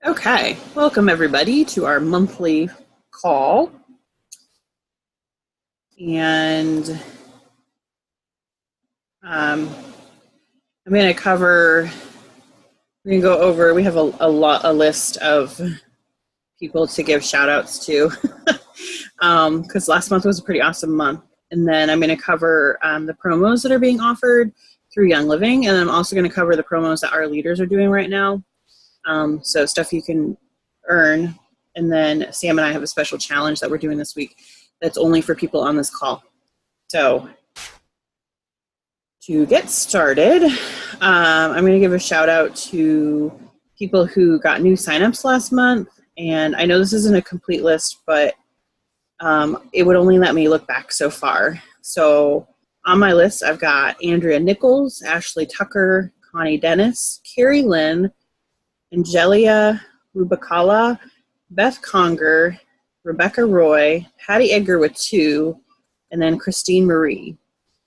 Okay, welcome everybody to our monthly call. And I'm going to cover, we're going to go over, we have a list of people to give shout outs to because last month was a pretty awesome month. And then I'm going to cover the promos that are being offered through Young Living. And I'm also going to cover the promos that our leaders are doing right now. So stuff you can earn. And then Sam and I have a special challenge that we're doing this week that's only for people on this call. So to get started, I'm going to give a shout out to people who got new signups last month. And I know this isn't a complete list, but it would only let me look back so far. So on my list, I've got Andrea Nichols, Ashley Tucker, Connie Dennis, Carrie Lynn, Angelia Rubicala, Beth Conger, Rebecca Roy, Patty Edgar with 2, and then Christine Marie.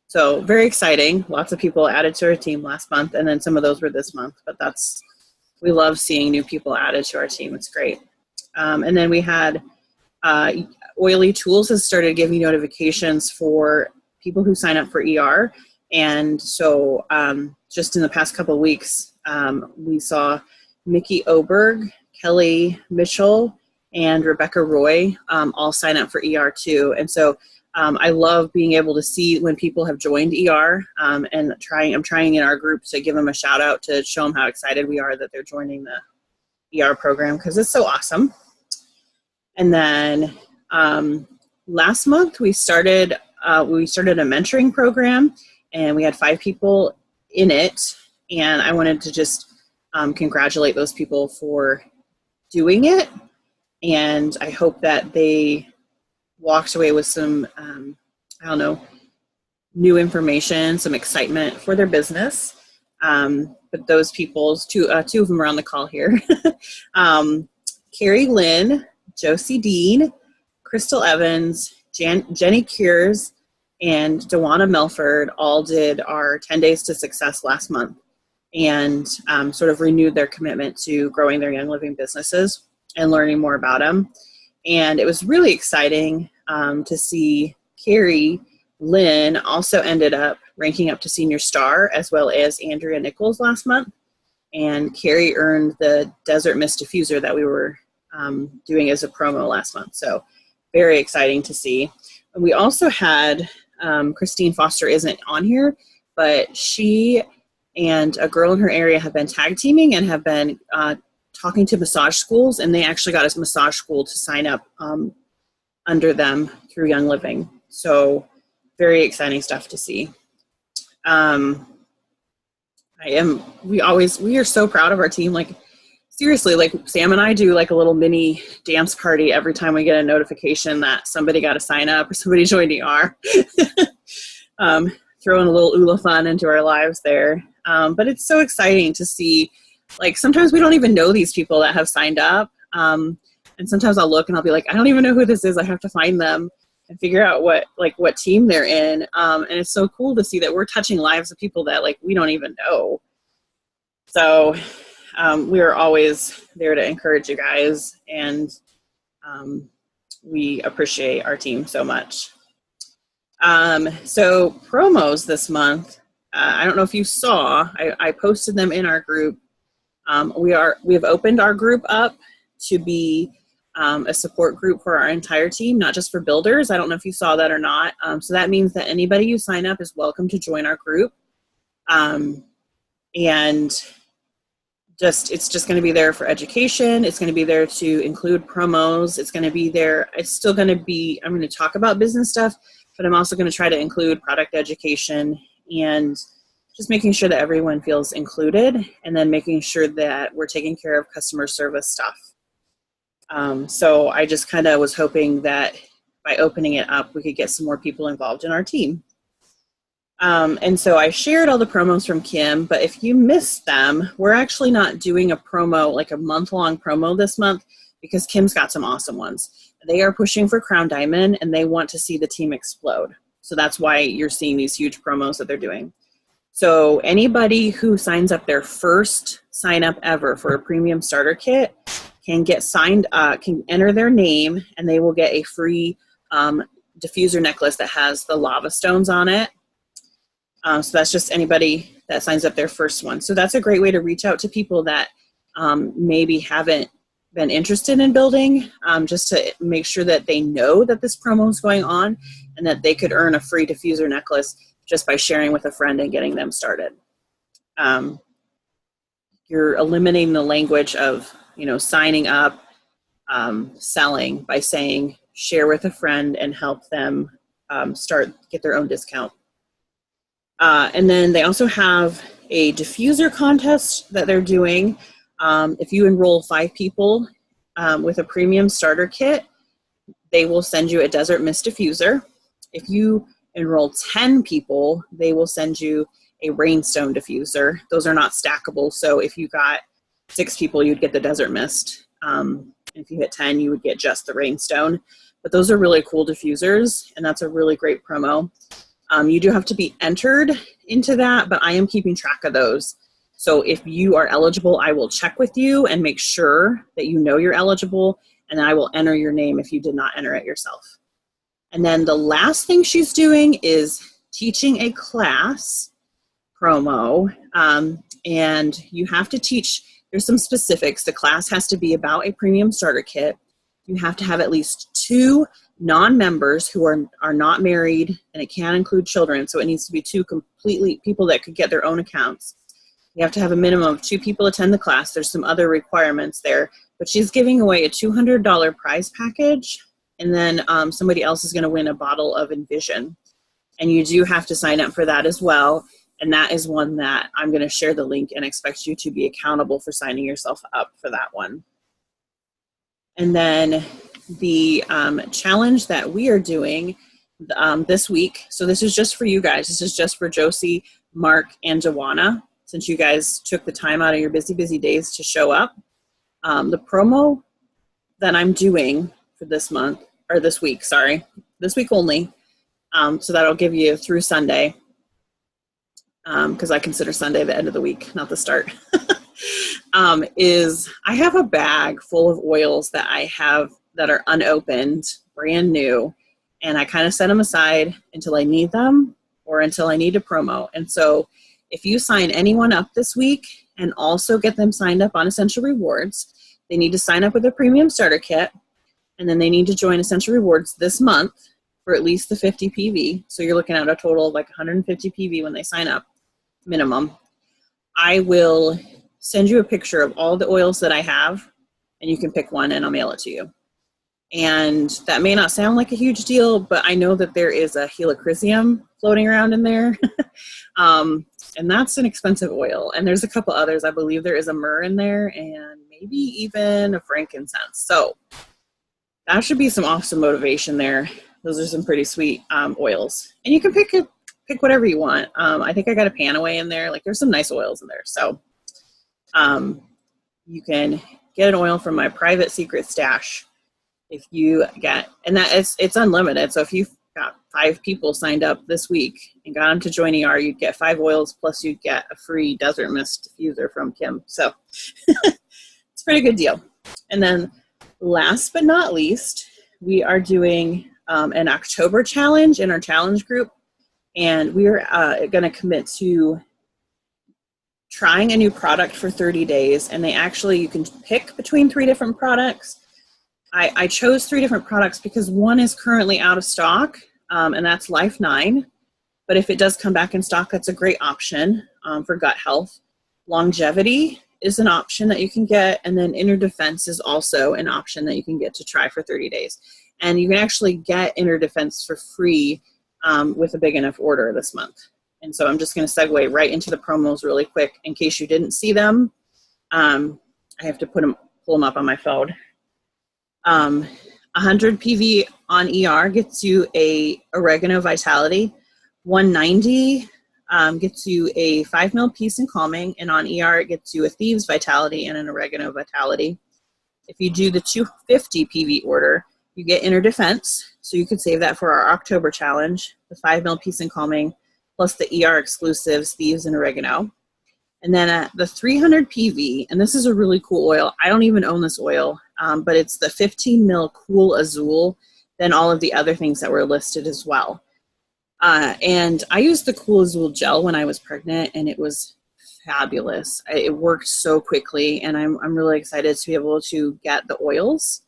So very exciting. Lots of people added to our team last month, and then some of those were this month. But we love seeing new people added to our team. It's great. And then we had Oily Tools has started giving notifications for people who sign up for ER. And so just in the past couple of weeks, we saw Mickey Oberg, Kelly Mitchell, and Rebecca Roy all sign up for ER too. And so I love being able to see when people have joined ER and I'm trying in our group to give them a shout out to show them how excited we are that they're joining the ER program because it's so awesome. And then last month we started a mentoring program and we had 5 people in it, and I wanted to just congratulate those people for doing it, and I hope that they walked away with some new information, some excitement for their business. But those people, two of them are on the call here. Carrie Lynn, Josie Dean, Crystal Evans, Jenny Cures, and Dewana Melford all did our 10 Days to Success last month and sort of renewed their commitment to growing their Young Living businesses and learning more about them. And it was really exciting to see Carrie Lynn also ended up ranking up to Senior Star, as well as Andrea Nichols last month. And Carrie earned the Desert Mist Diffuser that we were doing as a promo last month. So very exciting to see. And we also had Christine Foster isn't on here, but she and a girl in her area have been tag teaming and have been talking to massage schools, and they actually got a massage school to sign up under them through Young Living. So very exciting stuff to see. We are so proud of our team. Like seriously, like Sam and I do like a little mini dance party every time we get a notification that somebody got to sign up or somebody joined ER. Throwing a little ULA fun into our lives there. But it's so exciting to see, like sometimes we don't even know these people that have signed up. And sometimes I'll look and I'll be like, I don't even know who this is. I have to find them and figure out what team they're in. And it's so cool to see that we're touching lives of people that like we don't even know. So we are always there to encourage you guys, and we appreciate our team so much. So promos this month, I don't know if you saw, I posted them in our group. We have opened our group up to be a support group for our entire team, not just for builders. I don't know if you saw that or not. So that means that anybody who sign up is welcome to join our group. And it's just going to be there for education. It's going to be there to include promos. It's going to be there. It's still going to be, I'm going to talk about business stuff, but I'm also going to try to include product education and just making sure that everyone feels included, and then making sure that we're taking care of customer service stuff. So I just kind of was hoping that by opening it up, we could get some more people involved in our team. And so I shared all the promos from Kim, but if you missed them, we're actually not doing a promo, like a month-long promo this month, because Kim's got some awesome ones. They are pushing for Crown Diamond, and they want to see the team explode. So that's why you're seeing these huge promos that they're doing. So anybody who signs up their first sign up ever for a premium starter kit can get signed, can enter their name, and they will get a free diffuser necklace that has the lava stones on it. So that's just anybody that signs up their first one. So that's a great way to reach out to people that maybe haven't been interested in building, just to make sure that they know that this promo is going on and that they could earn a free diffuser necklace just by sharing with a friend and getting them started. You're eliminating the language of, signing up, selling, by saying share with a friend and help them get their own discount. And then they also have a diffuser contest that they're doing. If you enroll 5 people with a premium starter kit, they will send you a Desert Mist diffuser. If you enroll 10 people, they will send you a Rainstone diffuser. Those are not stackable, so if you got 6 people, you'd get the Desert Mist. If you hit 10, you would get just the Rainstone. But those are really cool diffusers, and that's a really great promo. You do have to be entered into that, but I am keeping track of those. So if you are eligible, I will check with you and make sure that you know you're eligible, and then I will enter your name if you did not enter it yourself. And then the last thing she's doing is teaching a class promo, and you have to teach, there's some specifics. The class has to be about a premium starter kit. You have to have at least 2 non-members who are not married, and it can include children, so it needs to be 2 completely people that could get their own accounts. You have to have a minimum of 2 people attend the class. There's some other requirements there, but she's giving away a $200 prize package, and then somebody else is going to win a bottle of Envision, and you do have to sign up for that as well. And that is one that I'm going to share the link and expect you to be accountable for signing yourself up for that one. And then the challenge that we are doing this week, so this is just for you guys. This is just for Josie, Mark, and Joanna, since you guys took the time out of your busy, busy days to show up. The promo that I'm doing for this month, or this week, sorry, this week only, so that'll give you through Sunday, because I consider Sunday the end of the week, not the start, is I have a bag full of oils that I have that are unopened, brand new, and I kind of set them aside until I need them or until I need a promo. And so if you sign anyone up this week and also get them signed up on Essential Rewards, they need to sign up with a premium starter kit, and then they need to join Essential Rewards this month for at least the 50 PV. So you're looking at a total of like 150 PV when they sign up, minimum. I will send you a picture of all the oils that I have, and you can pick one and I'll mail it to you. And that may not sound like a huge deal, but I know that there is a helichrysum floating around in there. And that's an expensive oil. And there's a couple others. I believe there is a myrrh in there and maybe even a frankincense. So that should be some awesome motivation there. Those are some pretty sweet oils. And you can pick whatever you want. I think I got a Panaway in there. Like, there's some nice oils in there. So you can get an oil from my private secret stash if you get, and that it's unlimited. So if you've got 5 people signed up this week and got them to join ER, you'd get 5 oils, plus you'd get a free Desert Mist diffuser from Kim. So it's a pretty good deal. And then last but not least, we are doing an October challenge in our challenge group. And we're going to commit to trying a new product for 30 days. And you can pick between 3 different products. I chose 3 different products because one is currently out of stock, and that's Life 9. But if it does come back in stock, that's a great option for gut health. Longevity is an option that you can get, and then Inner Defense is also an option that you can get to try for 30 days. And you can actually get Inner Defense for free with a big enough order this month. And so I'm just going to segue right into the promos really quick in case you didn't see them. I have to pull them up on my phone. 100 PV on ER gets you a Oregano Vitality. 190 gets you a 5 ml Peace and Calming, and on ER it gets you a Thieves Vitality and an Oregano Vitality. If you do the 250 PV order, you get Inner Defense, so you could save that for our October challenge, the 5 ml Peace and Calming, plus the ER exclusives, Thieves and Oregano. And then at the 300 PV, and this is a really cool oil. I don't even own this oil, but it's the 15 mil Cool Azul, then all of the other things that were listed as well. And I used the Cool Azul gel when I was pregnant, and it was fabulous. It worked so quickly, and I'm really excited to be able to get the oils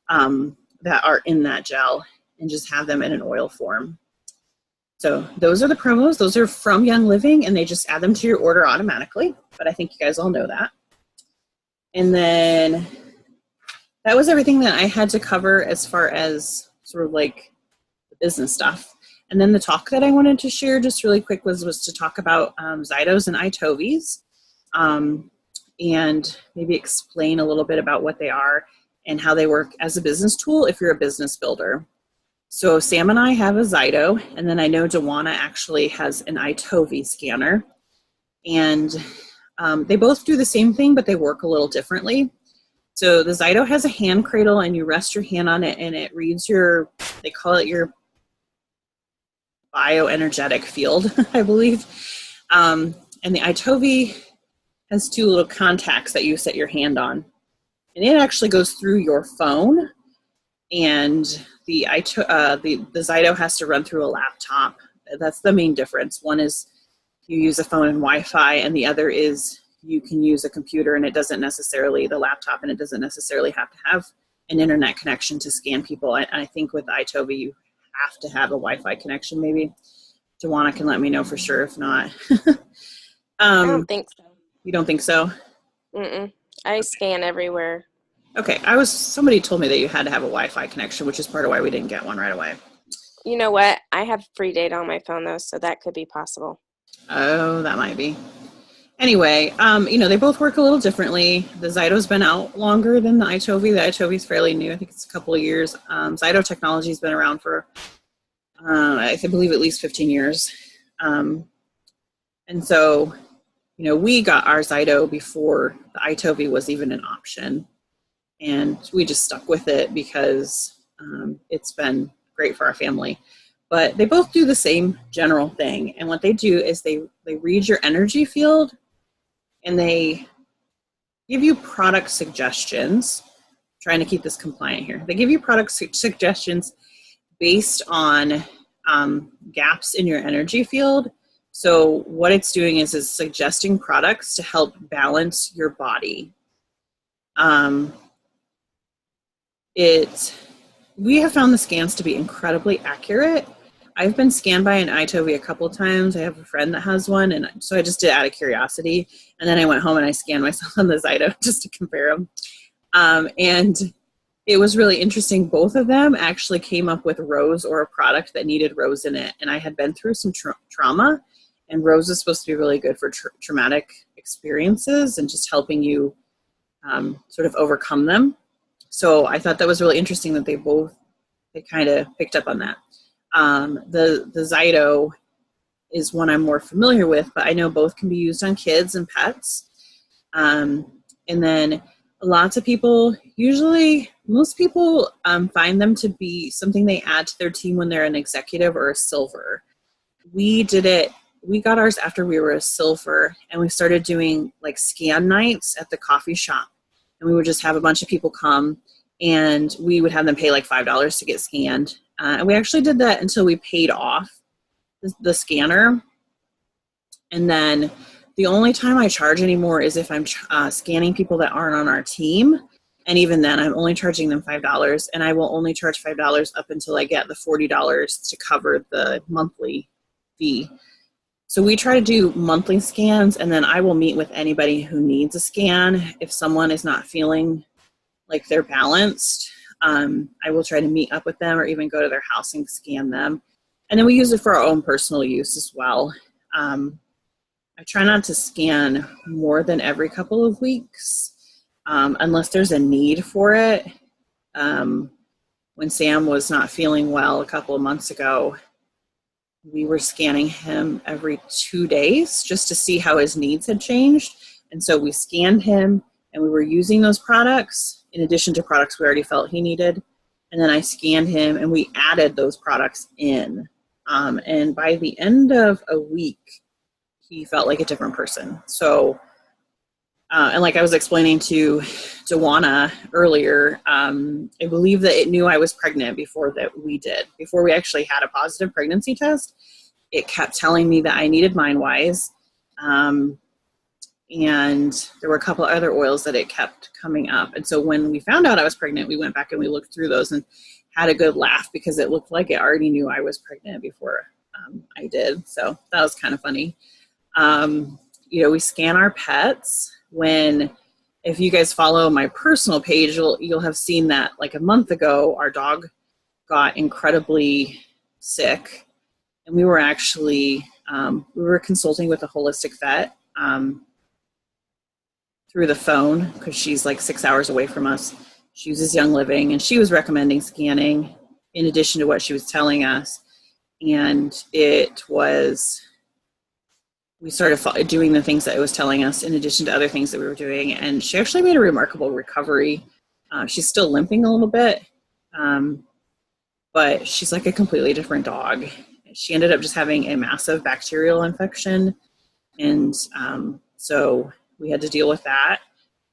that are in that gel and just have them in an oil form. So those are the promos. Those are from Young Living, and they just add them to your order automatically. But I think you guys all know that. And then that was everything that I had to cover as far as sort of like the business stuff. And then the talk that I wanted to share just really quick was to talk about Zytos and iTovis, and maybe explain a little bit about what they are and how they work as a business tool if you're a business builder. So Sam and I have a Zyto, and then I know Dewana actually has an iTovi scanner. And they both do the same thing, but they work a little differently. So the Zyto has a hand cradle, and you rest your hand on it, and it reads they call it your bioenergetic field, I believe. And the iTovi has two little contacts that you set your hand on. And it actually goes through your phone, and the Zyto has to run through a laptop. That's the main difference. One is you use a phone and Wi-Fi, and the other is you can use a computer, and it doesn't necessarily, the laptop, and it doesn't necessarily have to have an internet connection to scan people. I think with iTovi, you have to have a Wi-Fi connection, maybe. Dewana can let me know for sure if not. I don't think so. You don't think so? Mm-mm. I scan everywhere. Okay, somebody told me that you had to have a Wi-Fi connection, which is part of why we didn't get one right away. You know what? I have free data on my phone, though, so that could be possible. Oh, that might be. Anyway, they both work a little differently. The Zyto's been out longer than the iTovi. The iTovi is fairly new. I think it's a couple of years. Zyto technology has been around for, I believe, at least 15 years. And so, we got our Zyto before the iTovi was even an option. And we just stuck with it because it's been great for our family. But they both do the same general thing. And what they do is they read your energy field, and they give you product suggestions. I'm trying to keep this compliant here. They give you product suggestions based on gaps in your energy field. So what it's doing is suggesting products to help balance your body. We have found the scans to be incredibly accurate. I've been scanned by an iTovi a couple of times. I have a friend that has one, and so I just did it out of curiosity. And then I went home and I scanned myself on the Zyto just to compare them. And it was really interesting. Both of them actually came up with Rose, or a product that needed Rose in it. And I had been through some trauma, and Rose is supposed to be really good for traumatic experiences and just helping you sort of overcome them. So I thought that was really interesting that they kind of picked up on that. The Zyto is one I'm more familiar with, but I know both can be used on kids and pets. And then lots of people, most people find them to be something they add to their team when they're an executive or a silver. We got ours after we were a silver, and we started doing like scan nights at the coffee shop. And we would just have a bunch of people come, and we would have them pay like $5 to get scanned. And we actually did that until we paid off the scanner. And then the only time I charge anymore is if I'm scanning people that aren't on our team. And even then, I'm only charging them $5. And I will only charge $5 up until I get the $40 to cover the monthly fee. So we try to do monthly scans, and then I will meet with anybody who needs a scan. If someone is not feeling like they're balanced, I will try to meet up with them or even go to their house and scan them. And then we use it for our own personal use as well. I try not to scan more than every couple of weeks unless there's a need for it. When Sam was not feeling well a couple of months ago, we were scanning him every 2 days just to see how his needs had changed. And so we scanned him, and we were using those products in addition to products we already felt he needed. And then I scanned him, and we added those products in. And by the end of a week, he felt like a different person. So, and like I was explaining to Dewana earlier, I believe that it knew I was pregnant before we actually had a positive pregnancy test. It kept telling me that I needed MindWise. And there were a couple other oils that it kept coming up. And so when we found out I was pregnant, we went back and we looked through those and had a good laugh because it looked like it already knew I was pregnant before I did. So that was kind of funny. We scan our pets. If you guys follow my personal page, you'll have seen that like a month ago, our dog got incredibly sick. And we were actually, we were consulting with a holistic vet through the phone because she's like 6 hours away from us. She uses Young Living, and she was recommending scanning in addition to what she was telling us. And we started doing the things that it was telling us in addition to other things that we were doing. And she actually made a remarkable recovery. She's still limping a little bit, but she's like a completely different dog. She ended up just having a massive bacterial infection. And so we had to deal with that.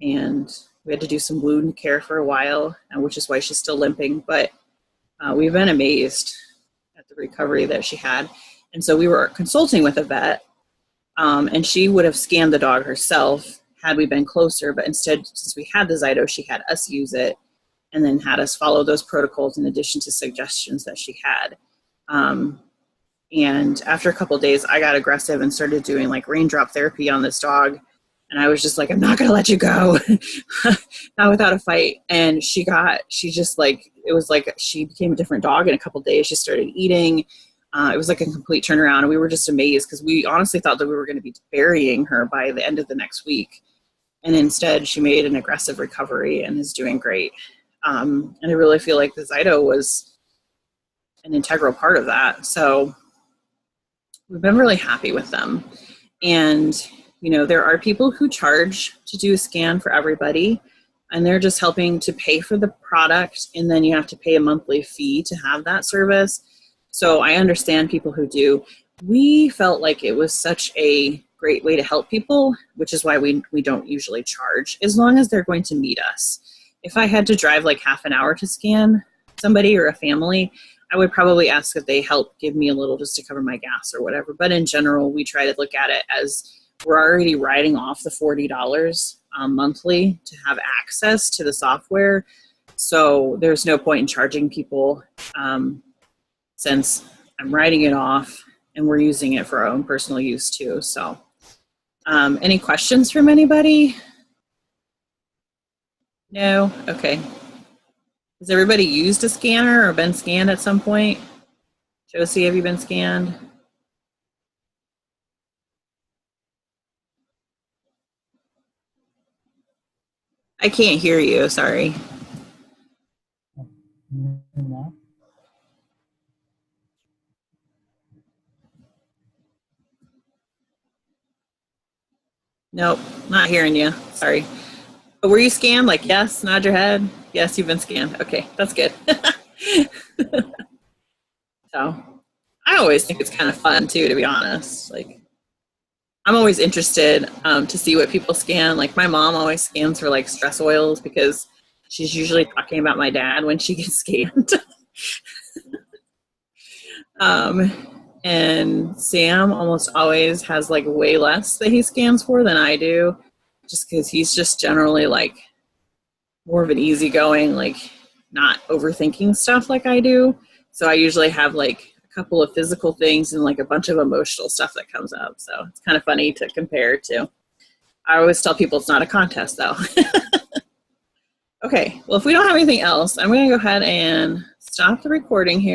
And we had to do some wound care for a while, which is why she's still limping. But we've been amazed at the recovery that she had. And so we were consulting with a vet, and she would have scanned the dog herself had we been closer. But instead, since we had the Zyto, she had us use it and then had us follow those protocols in addition to suggestions that she had. And after a couple of days, I got aggressive and started doing like raindrop therapy on this dog. And I was just like, I'm not going to let you go, not without a fight. And she became a different dog in a couple of days. She started eating. It was like a complete turnaround. And we were just amazed because we honestly thought that we were going to be burying her by the end of the next week. And instead, she made an aggressive recovery and is doing great. And I really feel like the Zyto was an integral part of that. So we've been really happy with them. And there are people who charge to do a scan for everybody, and they're just helping to pay for the product, and then you have to pay a monthly fee to have that service. So I understand people who do. We felt like it was such a great way to help people, which is why we don't usually charge, as long as they're going to meet us. If I had to drive like half an hour to scan somebody or a family, I would probably ask if they help give me a little just to cover my gas or whatever. But in general, we try to look at it as we're already writing off the $40 monthly to have access to the software. So there's no point in charging people since I'm writing it off and we're using it for our own personal use too. So any questions from anybody? No? Okay. Has everybody used a scanner or been scanned at some point? Josie, have you been scanned? I can't hear you, sorry. Nope, not hearing you, sorry. But were you scanned? Like, yes, nod your head. Yes, you've been scanned. Okay, that's good. So I always think it's kind of fun too, to be honest. Like, I'm always interested to see what people scan. Like my mom always scans for like stress oils because she's usually talking about my dad when she gets scanned. And Sam almost always has like way less that he scans for than I do, just because he's just generally like more of an easygoing, like not overthinking stuff like I do. So I usually have like a couple of physical things and like a bunch of emotional stuff that comes up. So it's kind of funny to compare to. I always tell people it's not a contest though. Okay, well, if we don't have anything else, I'm going to go ahead and stop the recording here.